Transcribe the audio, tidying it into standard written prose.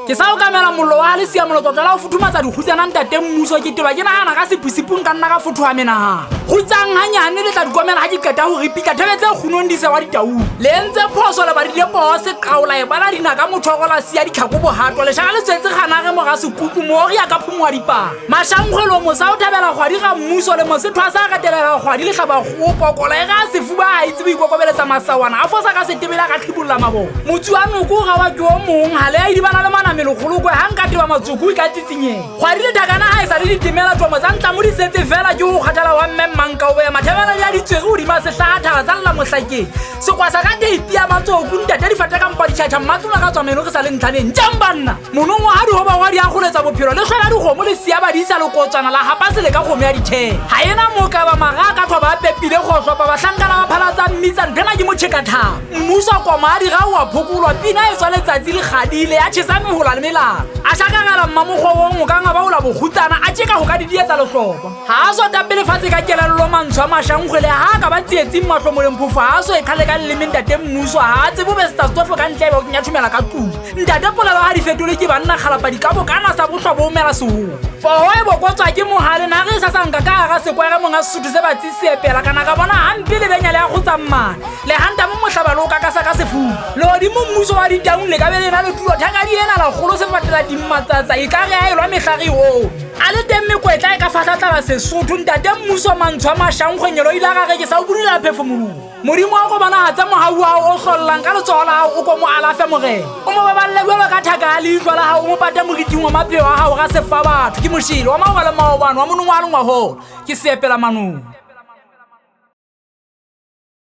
ke sa o kamela mollo wa le sia molototela o futhumatsa dikhutsana Ntate Muso ke teba ke nagana ka sepusipung ka nna ka fotho wa menaga khutsang hanyane le tla dikomela ha ke qeta ho ripika thebetse khunong dise wa ditaung le entse phoso le ba di pose qaola e bala dina ka mothogola sia ditlhako bohato le shaka le tsetse khana ge mo ga sekupu mo ri ya ka phumwa dipa mashangkholo mo sa o thabela khwadi ga Muso le mo se thwasa ka telela khwadi le hlaba go pokola e ga sefuba ha itse bo ikokobeletsa masawana a fosa ka setebela ka tlhibulla mabo motsu wa noko ga wa ke o mong ha le a di bana le mana Lekholokoe ha nka teba matsuku ka titsinye khwadi le thakana ha e sa le ditimela tlomo tsa ntla mo di setse fela ke go kgathala wa mmemmanka o be mathebela ya ditswego o di ma se hlathaba tsa lla mohlakeng sekwasa ka teipi ya matsoku Ntate di fata ka mpa di tšhatša matsula ka tswameno ke sa le ntlhaneng jambanna monongwa ha di hoba wa di a goletsa bophelo le hlola di gomo le sia ba di isa le kotsana la hapa se le ka gomo ya dithe ha ena mo ka ba maga ka thoba ba pepile go hlopa ba hlankana ba phala tsa mmitsa nthena ke motšheka tha Muso kwa madi ga wa phokulwa pina e tswa letsatsi le khadile ya tshesa mehola le melala a hlakagala mmamogwong o ka nga ba ola bokhutsana a tšeka go ka didietsa lehlopa ha a so tapele fatshe ka kelello mantshwa mashangkgwele ha ka ba tsietsing mahlomoleng phofo ha a so e khale ka leleme Ntate Muso ha a tsebo be stastofo ka ntle e ba o kenya thumela ka tlung Ntate polelo ha di fetole ke banna kgalapadi ka bokana sa bohlwa bo omela seho poho e bokotswa ke mohale na re sa sanka ka ga sekwere monga Sesotho se batsi Se-epela kana ka bona hampe le benya le a go tsammana le hanta mo mohlabalo ka sa ka sefu lo di mo Muso wa ditaung le ka be le na le tulo thaka di ena la kgolo se fatela dimmatsatsa e ka re a elwa mehlagi o a le teng mekwetla e ka fatlatla Sesotho Ntate Muso mantshwa mashangkgwenyelo ile ga ge ke sa o bunela phefomolo Molimo wa go bana hatsa mohau wa o hlollang ka letsoho la hao o ko mo alafe morena o mo baballe jwalo ka thaka le ihlo la hao o mo pata moriting wa mapheo a hao ga sefa batho ke moshilo wa maoba le maobane wa monongwa le ngwaho ke Se-epela manong